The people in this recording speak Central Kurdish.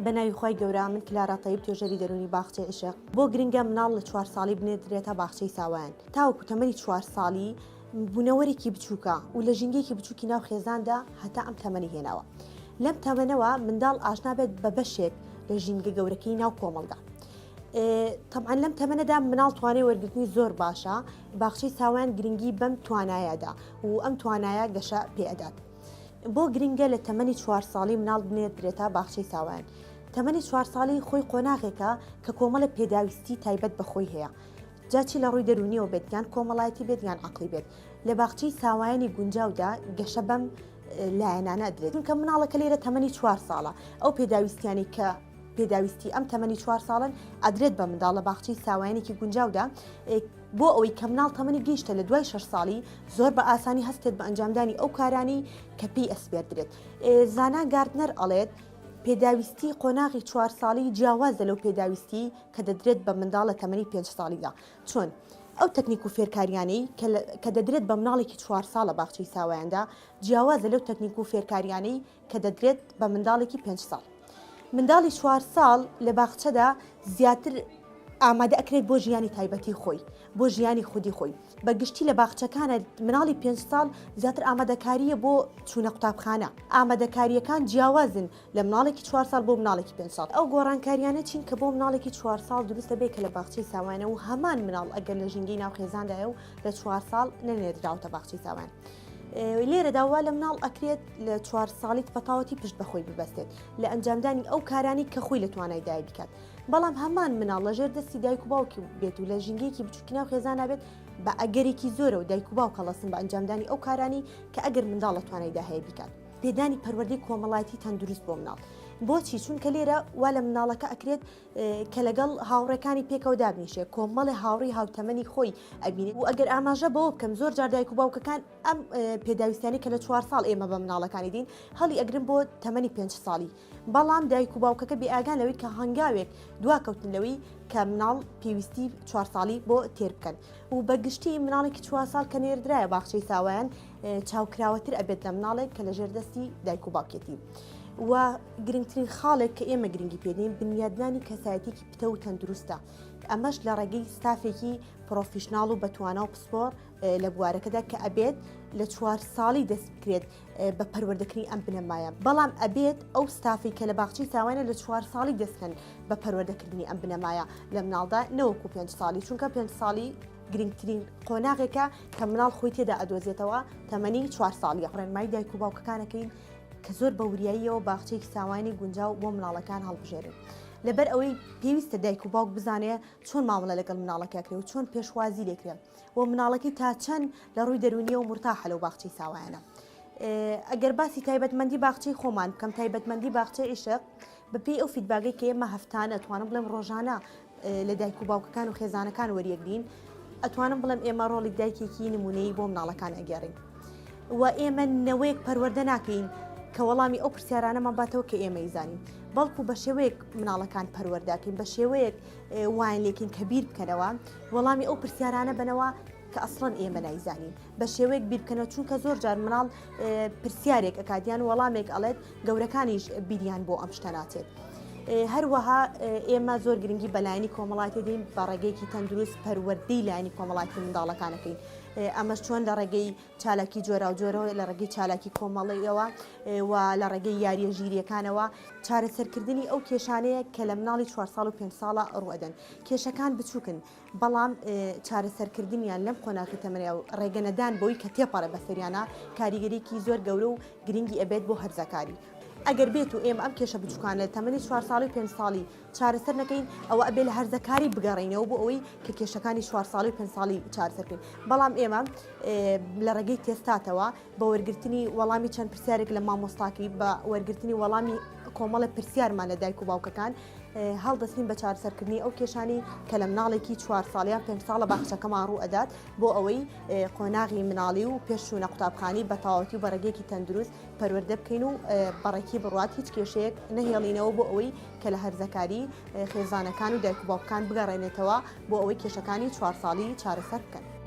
بەناوی خۆی گەورە من کلارا تەیب توێژەری دەرونی باخچەی عشق بۆ گرنگە مناڵ لە 4 ساڵی بنێدرێتە باخچەی ساوایان تاوەکو تەمەنی 4 ساڵی بوونەوەرێکی بچووکە و لە ژینگەیەکی بچووکی ناو خێزاندا هەتا ئەم تەمەنی هێناوە لەم تەمەنەوە منداڵ ئاشنا بێت بە بەشێک لە ژینگە گەورەکەی ناو کۆمەڵگا طبعا لەم تەمەنەدا مناڵ توانای وەرگرتنی زۆر باشە باخچەی ساوایان گرنگی بەم توانایەدا و ئەم توانایە گەشە پێئەدات بۆ گرنگە لە تەمەنی 4 ساڵی مناڵ بنێدرێتە باخچەی ساوایان تەمەنی 4 ساڵی خۆی قۆناغێکە کە کۆمەڵە پێداویستی تایبەت بەخۆی هەیە جاچی لە ڕووی دەرونیەوە بێت یان کۆمەڵایەتی بێت یان عەقڵی بێت لە باخچەی ساوایانی گونجاودا گەشە بەم لایەنانە ئەدرێت چونکە مناڵەکە لێرە تەمەنی 4 ساڵە ئەو پێداویستیانی کە پێداویستی ئەم تەمەنی 4 ساڵن ئەدرێت بە منداڵ لە باخچەی ساوایانێکی گونجاودا بۆ ئەوەی کە مناڵ تەمەنی گەیشتە لە دوای 6 ساڵی زۆر بە ئاسانی هەستێت بە ئەنجامدانی ئەو کارانی کە پێی ئەسپێردرێت زانا گاردنەر ئەڵێت پێداویستی قۆناغی 4 ساڵی جیاوازە لەو پێداویستی کە دەدرێت بە منداڵ لە تەمەنی 5 ساڵیدا چۆن ئەو تەکنیک و فێرکاریانەی کە دەدرێت بە مناڵێکی 4 ساڵ لە باخچەی ساوایاندا جیاوازە لەو تەکنیک و فێرکاریانەی کە دەدرێت بە منداڵێکی 5 ساڵ منداڵی 4 ساڵ لە باخچەدا زیاتر ئامادە ئەکرێت بۆ ژیانی تایبەتی خۆی بۆ ژیانی خودی خۆی بەگشتی لە باخچەکانە مناڵی 5 ساڵ زیاتر ئامادەکاریە بۆ چوونە قوتابخانە ئامادەکاریەکان جیاوازن لە مناڵێکی 4 ساڵ بۆ مناڵێکی 5 ساڵ ئەو گۆڕانکاریانە چین کە بۆ مناڵێکی 4 ساڵ دروستە بێت کە لە باخچەی ساوایانە و هەمان مناڵ ئەگەر لە ژینگەی ناو خێزاندایە و لە 4 ساڵ نەنێردراوتە باخچەی ساوایان لێرەداوا لە مناڵ ئەکرێت لە 4 ساڵیت بەتاوەتی پشت بەخۆی ببەستێت لە ئەنجامدانی ئەو کارانی کە خۆی لە توانای دای بکات بەڵام هەمان مناڵ لەژێر دەستی دایک و باوکی بێت و لە ژینگەیەکی بچووکی ناو خێزانە بێت بە ئەگەرێکی زۆرە و دایک و باوک هەڵەسن بە ئەنجامدانی ئەو کارانی کە ئەگەر منداڵ لە توانای دا هەیە بکات پێدانی پەروەردەی کۆمەڵایەتی تەندروست بۆ مناڵ بۆچی چونکە لێرە وا لە مناڵەکە ئەکرێت کە لەگەڵ هاوڕێکانی پێکەوە دابنیشێ کۆمەڵی هاوڕی هاوتەمەنی خۆی ئەبینێت و ئەگەر ئاماژە بەوە بکەم زۆر جار دایک و باوکەکان ئەم پێداویستانی کە لە 4 ساڵ ئێمە بە مناڵەکانی دین هەڵی ئەگرن بۆ تەمەنی 5 ساڵی بەڵام دایک و باوکەکە بێئاگان لەوەی کە هەنگاوێک دواکەوتن لەوەی کە مناڵ پێویستی 4 ساڵی بۆ تێر بکەن و بەگشتی مناڵێکی 4 ساڵ کە نێردرایە باخچەی ساوایان چاوکراوەتر ئەبێت لە مناڵێک کە لە ژێردەستی دایک و باوکێتی و گرنگترین خاڵێک کە ئێمە گرنگی پێدەین بنیادنانی کەسایەتێکی پتە و تەندروستە ئەمەش لە ڕێگەی ستافێکی پرۆفیشناڵ و بەتوانە و پسپۆر لە بوارەکەدا کە ئەبێت لە 4 ساڵی دەست بکرێت بە پەروەردەکردنی ئەم بنەمایە بەڵام ئەبێت ئەو ستافی کە لە باخچەی ساوایانە لە 4 ساڵی دەستکەن بە پەروەردەکردنی ئەم بنەمایە لە مناڵدا نەوەکو 5 ساڵی چونکە 5 ساڵی گرنگترین قۆناغێکە کە مناڵ خۆی تێدا ئەدۆزێتەوە تەمەنی 4 ساڵی ڕێنمایی دایک و باوکەکانەکەین کە زۆر بە وریاییەوە باخچەی ساوایانی گونجاو بۆ مناڵەکان هەڵبژێرن لەبەر ئەوەی پێویستە دایک و باوک بزانێ چۆن مامەڵە لەگەڵ مناڵەکەکرێ و چۆن پێشوازی لێکرێت و مناڵەکەی تا چەند لە ڕووی دەرونیە و مرتاحە لەو باخچەی ساوایانە ئەگەر باسی تایبەتمەندی باخچەی خۆمان بکەم تایبەتمەندی باخچەی عشق بەپێی ئەو فیدباگەی کە ئێمە هەفتانە ئەتوانم بڵێم ڕۆژانە لە دایک و باوکەکان و خێزانەکان وەریەگرین ئەتوانم بڵێم ئێمە ڕۆڵی دایکێکی نمونەیی بۆ مناڵەکان ئەگەڕین و ئێمە نەوەیەک پەروەردە ناکەین کە وەڵامی ئەو پرسیارانەمان باتەوە کە ئێمە ئیزانین بەڵکو بە شێوەیەک مناڵەکان پەروەرداکەین بە شێوەیەک وایان لێکین کە بیر بکەنەوە وەڵامی ئەو پرسیارانە بنەوە کە ئەسڵەن ئێمە نایزانین بە شێوەیەک بیر بکەنەوە چونکە زۆر جار مناڵ پرسیارێک ئەکاتیان وەڵامێک ئەڵێت گەورەکانیش بیریان بۆ ئەم شتە ناچێت هەروەها ئێمە زۆر گرنگی بەلایانی کۆمەڵاتی دەین بە ڕێگەیەکی تەندروست پەروەردەی لایانی کۆمەڵاتی منداڵەکانەکەین ئەمەش چۆن لە ڕێگەی چالاکی جۆرا و جۆرەوە لە ڕێگەی چالاکی کۆمەڵیەوە و لە ڕێگەی یاریە ژیریەکانەوە چارەسەرکردنی ئەو کێشانەیە کە لە مناڵی 4 ساڵ و 5 ساڵە ڕوەدەن کێشەکان بچووکن بەڵام چارەسەرکردنیان لەم قۆناغی تەمەنیا و ڕێگەنەدان بۆی کە تێپەڕێ بەسەریانە کاریگەریکی زۆر گەورە و گرنگی ئەبێت بۆ هەرزەکاری ئەگەر بێت و ئێمە ئەم کێشە بچووکان لە تەمەنی 4 ساڵی و 5 ساڵی چارەسەر نەکەین ئەوە ئەبێ لە هەرزەکاری بگەڕینەوە بۆ ئەوەی کە کێشەکانی 4 ساڵی و 5 ساڵی چارەسەرکەین بەڵام ئێمە لە ڕێگەی تێستاتەوە بە وەرگرتنی وەڵامی چەند پرسیارێک لە مامۆستاکی بە وەرگرتنی وەڵامی کۆمەڵە پرسیارمان لە دایک و باوکەکان هەڵدەستین بە چارەسەرکردنی ئەو کێشانی کە لە مناڵێکی 4 ساڵیان 5 ساڵە باخچەکەمان ڕوو ئەدات بۆ ئەوەی قۆناغی مناڵی و پێشچوونە قوتابخانی بە تەواوەتی و بە ڕێگەیەکی تەندروست پەروەردە بکەین و بەڕێکی بڕوات هیچ کێشەیەک نەهێڵینەوە بۆ ئەوەی کە لە هەرزەکاری خێزانەکان و دایک و باوکەکان بگەڕێنێتەوە بۆ ئەوەی کێشەکانی 4 ساڵی چارەسەر بکەن.